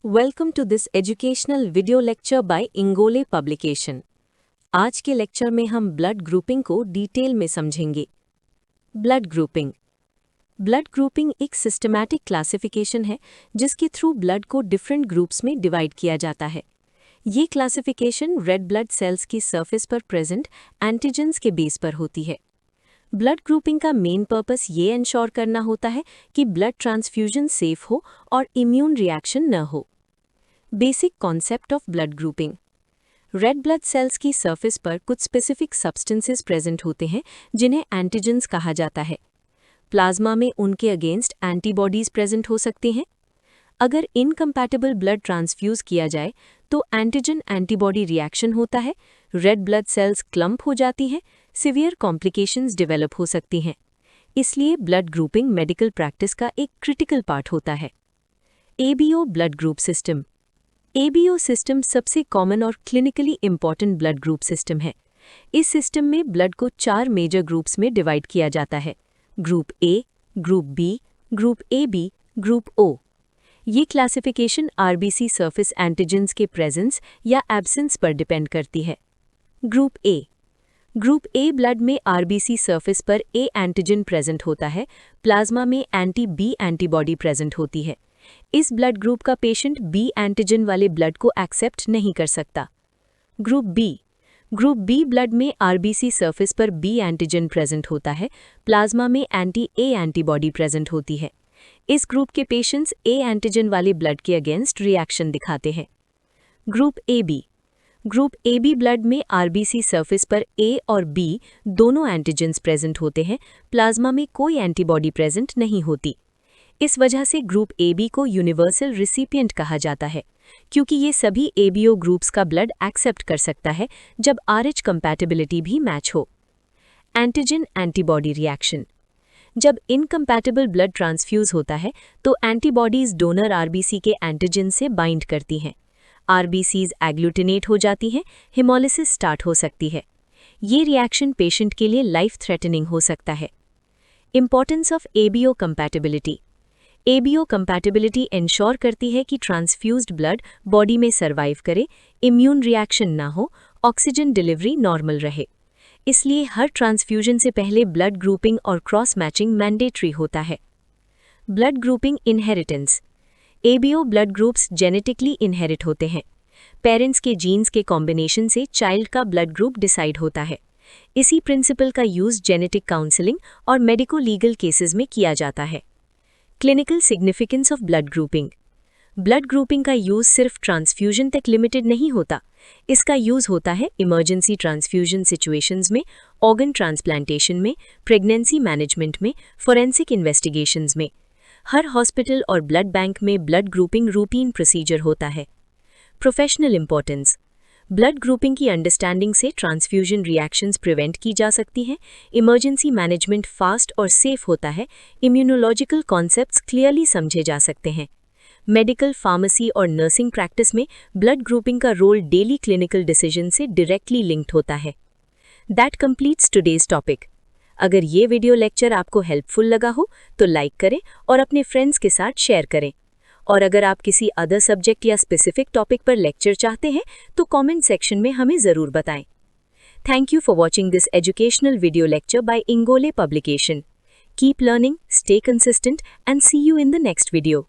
Welcome to this educational video lecture by Ingole publication. आज के lecture में हम ब्लड ग्रुपिंग को डिटेल में समझेंगे। ब्लड ग्रुपिंग एक सिस्टमैटिक क्लासिफिकेशन है जिसके थ्रू ब्लड को डिफरेंट ग्रुप्स में डिवाइड किया जाता है। ये क्लासिफिकेशन रेड ब्लड सेल्स की सरफेस पर प्रेजेंट एंटीजेंस के बेस पर होती है। ब्लड ग्रुपिंग का मेन पर्पस ये इंश्योर करना होता है कि ब्लड ट्रांसफ्यूजन सेफ हो और इम्यून रिएक्शन न हो। Basic concept of blood grouping. Red blood cells की सरफेस पर कुछ स्पेसिफिक सब्सटेंसेस प्रेजेंट होते हैं जिन्हें एंटीजेंस कहा जाता है। प्लाज्मा में उनके अगेंस्ट एंटीबॉडीज प्रेजेंट हो सकती हैं। अगर इनकम्पैटिबल ब्लड ट्रांसफ्यूज किया जाए तो एंटीजन एंटीबॉडी रिएक्शन होता है, रेड ब्लड सेल्स क्लम्प हो जाती हैं, सिवियर कॉम्प्लिकेशंस डेवलप हो सकती हैं। इसलिए ब्लड ग्रुपिंग मेडिकल प्रैक्टिस का एक क्रिटिकल पार्ट होता है। ABO blood group system. ABO system सबसे कॉमन और clinically important blood group system है। इस सिस्टम में ब्लड को 4 मेजर ग्रुप्स में डिवाइड किया जाता है: group A, group B, group AB, group O। ये क्लासिफिकेशन आरबीसी सरफेस एंटीजेंस के प्रेजेंस या एब्सेंस पर डिपेंड करती है। ग्रुप ए ब्लड में आरबीसी सरफेस पर ए एंटीजन प्रेजेंट होता है, प्लाज्मा में एंटी-बी एंटीबॉडी प्रेजेंट होती है। इस ब्लड ग्रुप का पेशेंट बी एंटीजन वाले ब्लड को एक्सेप्ट नहीं कर सकता। ग्रुप बी ब्लड में आरबीसी सरफेस पर बी एंटीजन प्रेजेंट होता है, प्लाज्मा में एंटी-ए एंटीबॉडी प्रेजेंट होती है। इस ग्रुप के पेशेंट्स ए एंटीजन वाले ब्लड के अगेंस्ट रिएक्शन दिखाते हैं। ग्रुप AB ब्लड में आरबीसी सरफेस पर ए और बी दोनों एंटीजेंस प्रेजेंट होते हैं, प्लाज्मा में कोई एंटीबॉडी प्रेजेंट नहीं होती। इस वजह से ग्रुप AB को यूनिवर्सल रिसिपिएंट कहा जाता है, क्योंकि ये सभी एबीओ ग्रुप्स का ब्लड एक्सेप्ट कर सकता है जब RH कंपैटिबिलिटी भी मैच हो। Antigen antibody reaction. जब इनकम्पैटिबल ब्लड ट्रांसफ्यूज होता है तो एंटीबॉडीज डोनर आरबीसी के एंटीजन से बाइंड करती हैं। आरबीसीज एग्लूटिनेट हो जाती हैं, हिमोलिसिस स्टार्ट हो सकती है। ये रिएक्शन पेशेंट के लिए लाइफ थ्रेटनिंग हो सकता है। Importance of ABO compatibility. ABO compatibility ensure करती है कि ट्रांसफ्यूज्ड ब्लड बॉडी में सर्वाइव करे, इम्यून रिएक्शन ना हो, ऑक्सीजन डिलीवरी नॉर्मल रहे। इसलिए हर ट्रांसफ्यूजन से पहले ब्लड ग्रुपिंग और क्रॉस मैचिंग मैंडेटरी होता है। Blood grouping inheritance. ABO blood groups genetically inherit होते हैं। पेरेंट्स के जीन्स के कॉम्बिनेशन से चाइल्ड का ब्लड ग्रुप डिसाइड होता है। इसी प्रिंसिपल का यूज जेनेटिक काउंसलिंग और मेडिको लीगल केसेस में किया जाता है। Clinical significance of blood grouping. Blood grouping का यूज सिर्फ ट्रांसफ्यूजन तक लिमिटेड नहीं होता। इसका यूज होता है इमरजेंसी ट्रांसफ्यूजन सिचुएशंस में, ऑर्गन ट्रांसप्लांटेशन में, प्रेगनेंसी मैनेजमेंट में, फोरेंसिक इन्वेस्टिगेशंस में। हर हॉस्पिटल और ब्लड बैंक में ब्लड ग्रुपिंग रूटीन प्रोसीजर होता है। Professional importance. ब्लड ग्रुपिंग की अंडरस्टैंडिंग से ट्रांसफ्यूजन रिएक्शंस प्रिवेंट की जा सकती हैं, इमरजेंसी मैनेजमेंट फास्ट और सेफ होता है, इम्यूनोलॉजिकल कॉन्सेप्ट्स क्लियरली समझे जा सकते हैं। मेडिकल, फार्मेसी और नर्सिंग प्रैक्टिस में ब्लड ग्रुपिंग का रोल डेली क्लिनिकल डिसीजन से डायरेक्टली लिंक्ड होता है। That completes today's topic. अगर ये वीडियो लेक्चर आपको हेल्पफुल लगा हो तो लाइक करें और अपने फ्रेंड्स के साथ शेयर करें। और अगर आप किसी अदर सब्जेक्ट या स्पेसिफिक टॉपिक पर लेक्चर चाहते हैं तो कमेंट सेक्शन में हमें ज़रूर बताएं। Thank you for watching this educational video lecture by Ingole publication. Keep learning, stay consistent and see you in the next video.